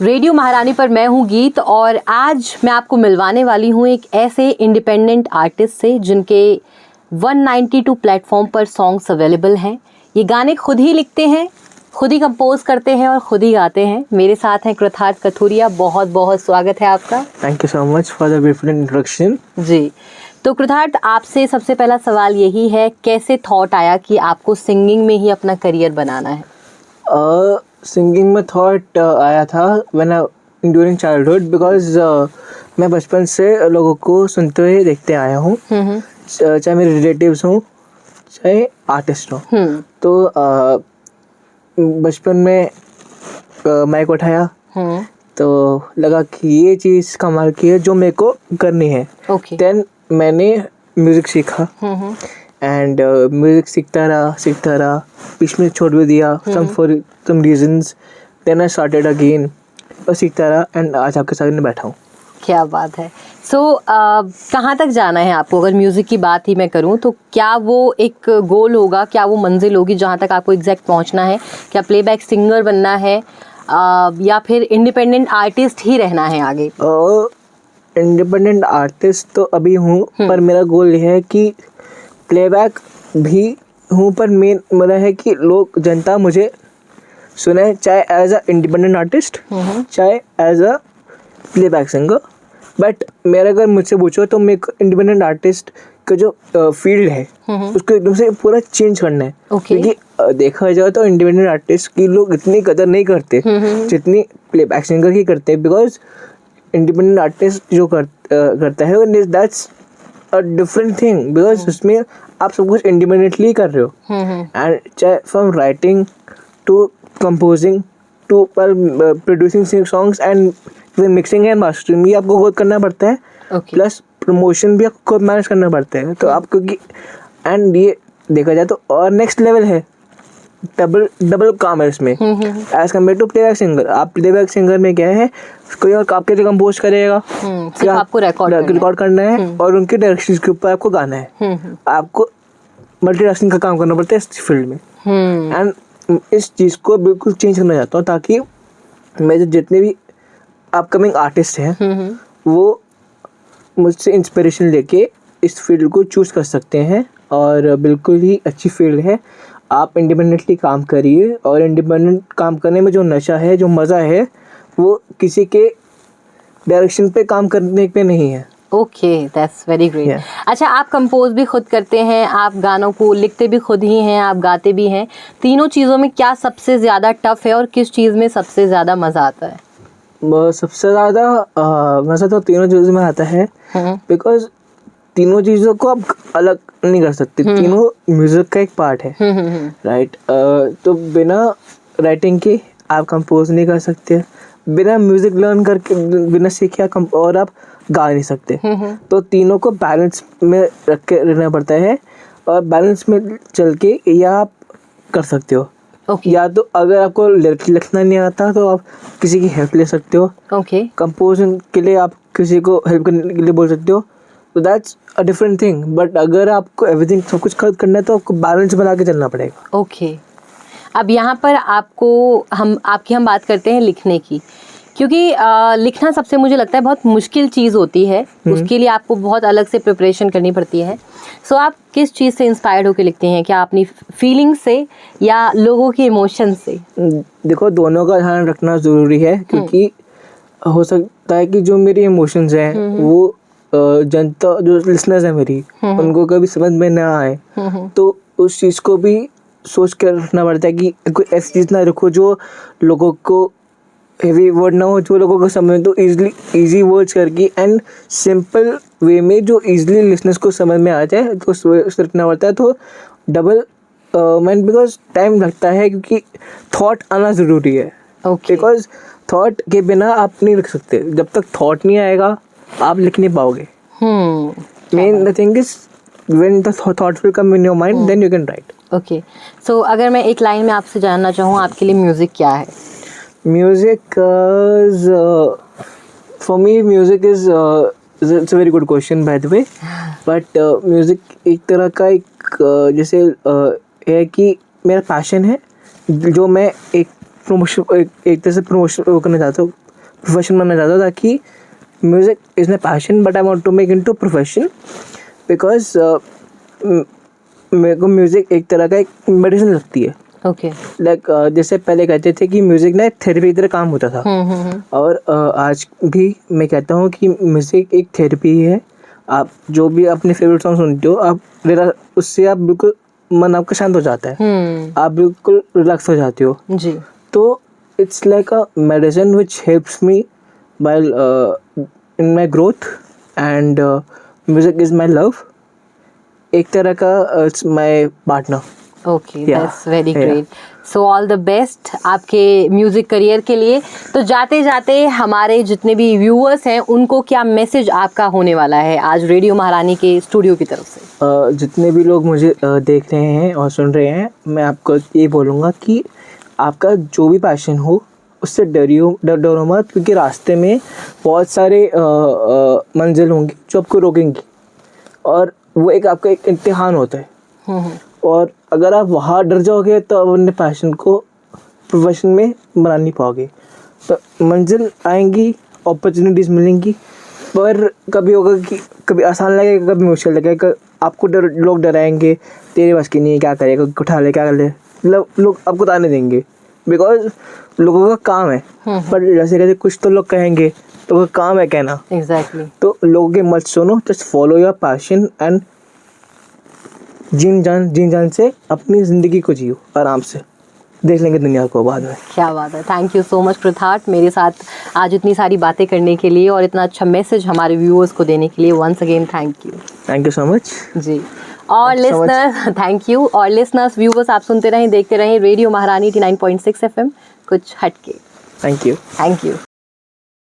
Radio महारानी पर मैं हूँ गीत, और आज मैं आपको मिलवाने वाली हूँ एक ऐसे इंडिपेंडेंट आर्टिस्ट से जिनके 192 प्लेटफॉर्म पर सॉन्ग्स अवेलेबल हैं। ये गाने खुद ही लिखते हैं, खुद ही कंपोज करते हैं और खुद ही गाते हैं। मेरे साथ हैं कृतार्थ कथूरिया। बहुत बहुत स्वागत है आपका। Thank you so much for the beautiful introduction. जी, तो कृतार्थ, आपसे सबसे पहला सवाल यही है, कैसे थॉट आया कि आपको सिंगिंग में ही अपना करियर बनाना है? सिंगिंग में थॉट आया था व्हेन ड्यूरिंग चाइल्डहुड, बिकॉज मैं बचपन से लोगों को सुनते हुए देखते आया हूँ, चाहे मेरे रिलेटिव्स हों चाहे आर्टिस्ट हों। तो बचपन में माइक उठाया तो लगा कि ये चीज़ कमाल की है जो मेरे को करनी है। देन मैंने म्यूज़िक सीखा एंड म्यूज़िक सीखता रहा, बीच में छोड़ भी दिया for some reasons. Then I started again और सीखता रहा एंड आज आपके सामने बैठा हूँ। क्या बात है। सो कहाँ तक जाना है आपको? अगर म्यूज़िक की बात ही मैं करूँ तो क्या वो एक गोल होगा, क्या वो मंजिल होगी जहाँ तक आपको एग्जैक्ट पहुँचना है? क्या प्लेबैक सिंगर बनना है या फिर इंडिपेंडेंट आर्टिस्ट ही रहना है आगे? इंडिपेंडेंट आर्टिस्ट तो अभी हूँ, पर मेरा गोल ये है कि प्लेबैक भी हूँ, पर मेन मेरा है कि लोग, जनता मुझे सुने, चाहे एज अ इंडिपेंडेंट आर्टिस्ट चाहे as a playback singer. But मेरा अगर मुझसे पूछो तो मेरे इंडिपेंडेंट आर्टिस्ट का जो फील्ड है उसको एकदम से पूरा चेंज करना है। क्योंकि देखा जाए तो इंडिपेंडेंट आर्टिस्ट की लोग इतनी कदर नहीं करते जितनी प्लेबैक सिंगर की करते हैं। बिकॉज इंडिपेंडेंट आर्टिस्ट जो करता है that's a different thing, because उसमें आप सब कुछ इंडिपेंडेंटली कर रहे हो। एंड चाहे from writing to composing to producing songs and mixing and mastering भी आपको खुद करना पड़ता है। प्लस प्रमोशन भी आपको खुद मैनेज करना पड़ता है। तो आप क्योंकि एंड ये देखा जाए तो और नेक्स्ट लेवल है, डबल काम है इसमें as compare to playback singer. आप प्लेबैक सिंगर में क्या है, कोई और आपके लिए कंपोज करेगा, सिर्फ आपको रिकॉर्ड करना है और उनके डायरेक्शन के ऊपर आपको गाना है। आपको मल्टीटास्किंग का काम करना पड़ता है इस फील्ड में। एंड इस चीज़ को बिल्कुल चेंज करना चाहता हूँ ताकि मेरे जितने भी अपकमिंग आर्टिस्ट हैं वो मुझसे इंस्पिरेशन लेके इस फील्ड को चूज़ कर सकते हैं। और बिल्कुल ही अच्छी फील्ड है। आप इंडिपेंडेंटली काम करिए, और इंडिपेंडेंट काम करने में जो नशा है, जो मज़ा है, वो किसी के डायरेक्शन पे काम करने पे नहीं है। Okay, that's very great. अच्छा, आप कंपोज भी खुद करते हैं, आप गानों को लिखते भी खुद ही हैं, आप गाते भी हैं। तीनों चीज़ों में क्या सबसे ज़्यादा टफ है और किस चीज़ में सबसे ज़्यादा मज़ा आता है? सबसे ज़्यादा मज़ा तो तीनों चीज़ों में आता है, बिकॉज तीनों चीज़ों को आप अलग नहीं कर सकते। तीनों म्यूज़िक का एक पार्ट है, राइट। तो बिना राइटिंग के आप कंपोज नहीं कर सकते, बिना म्यूज़िक लर्न करके, बिना सीखे और आप गा नहीं सकते। तो तीनों को बैलेंस में रख के रहना पड़ता है, और बैलेंस में चल के या आप कर सकते हो। या तो अगर आपको लिखना नहीं आता तो आप किसी की हेल्प ले सकते हो। कंपोजिंग के लिए आप किसी को हेल्प करने के लिए बोल सकते हो। तो that's a different thing. But अगर आपको एवरीथिंग सब कुछ खुद करना है तो आपको बैलेंस बना के चलना पड़ेगा। अब यहाँ पर हम बात करते हैं लिखने की, क्योंकि लिखना सबसे, मुझे लगता है, बहुत मुश्किल चीज़ होती है। उसके लिए आपको बहुत अलग से प्रिपरेशन करनी पड़ती है। सो आप किस चीज़ से इंस्पायर्ड होकर लिखते हैं? क्या अपनी फीलिंग से या लोगों के इमोशन से? देखो, दोनों का ध्यान रखना ज़रूरी है, क्योंकि हो सकता है कि जो मेरी इमोशंस हैं वो जनता, जो लिसनर्स हैं मेरी, उनको कभी समझ में ना आए। तो उस चीज़ को भी सोच कर रखना पड़ता है कि कोई ऐसी चीज़ ना रखो जो लोगों को हेवी वर्ड ना हो, जो लोगों को समझ तो इजी वर्ड्स करके एंड सिंपल वे में जो इजीली लिसनर्स को समझ में आ जाए, तो उससे रखना पड़ता है। तो डबल बिकॉज टाइम लगता है, क्योंकि थॉट आना ज़रूरी है। बिकॉज थॉट के बिना आप नहीं लिख सकते। जब तक थॉट नहीं आएगा आप लिख नहीं पाओगे। Main the thing is when the thought will come in your mind, then you can write. Okay, so अगर मैं एक लाइन में आपसे जानना चाहूँ, आपके लिए म्यूज़िक क्या है? Music for me, music is it's a very good question by the way, but music एक तरह का जैसे है कि मेरा पैशन है, जो मैं एक तरह से प्रमोशन करना चाहता हूँ प्रोफेशन बनना चाहता था कि music is my passion but I want to make into profession because मेरे को म्यूज़िक एक तरह का एक मेडिसिन लगती है। ओके। लाइक जैसे पहले कहते थे कि म्यूज़िक ना थेरेपी की तरह काम होता था, और आज भी मैं कहता हूँ कि म्यूज़िक एक थेरेपी है। आप जो भी अपने फेवरेट सॉन्ग सुनते हो, आप उससे आप बिल्कुल मन आपका शांत हो जाता है, आप बिल्कुल रिलैक्स हो जाते हो जी। तो it's like a medicine which helps me while in my growth and music is my love, एक तरह का it's my partner। Okay, Yeah, that's very yeah. Great. So all the best आपके म्यूजिक करियर के लिए। तो जाते जाते हमारे जितने भी व्यूअर्स हैं उनको क्या मैसेज आपका होने वाला है आज रेडियो महारानी के स्टूडियो की तरफ से? जितने भी लोग मुझे देख रहे हैं और सुन रहे हैं, मैं आपको ये बोलूँगा कि आपका जो भी पैशन हो उससे डरो मत, क्योंकि रास्ते में बहुत सारे मंजिल होंगी जो आपको रोकेंगी, और वो एक आपका एक इम्तिहान होता है। और अगर आप वहाँ डर जाओगे तो आप अपने पैशन को प्रोफेशन में बना नहीं पाओगे। तो मंजिल आएंगी, अपॉर्चुनिटीज़ मिलेंगी, पर कभी होगा कि कभी आसान लगेगा, कभी मुश्किल लगेगा। आपको लोग डराएंगे, तेरे बस की नहीं है, क्या करेगा, उठा ले, क्या कर ले, लोग आपको ताने देंगे, बिकॉज लोगों का काम है। पर जैसे कहते कुछ तो लोग कहेंगे, तो वो काम है कहना। एग्जैक्टली। तो लोगों के मत सुनो, just follow your passion and gene जान से अपनी ज़िंदगी को जियो आराम से, देख लेंगे दुनिया को बाद में। क्या बात है। थैंक यू सो मच पृथार्थ, मेरे साथ आज इतनी सारी बातें करने के लिए और इतना अच्छा मैसेज हमारे व्यूअर्स को देने के लिए। Once again thank you so much जी। और लिसनर्स थैंक यू। और लिसनर्स व्यूअर्स आप सुनते रहें, देखते रहें रेडियो महारानी 89.6 FM, कुछ हटके। Thank you.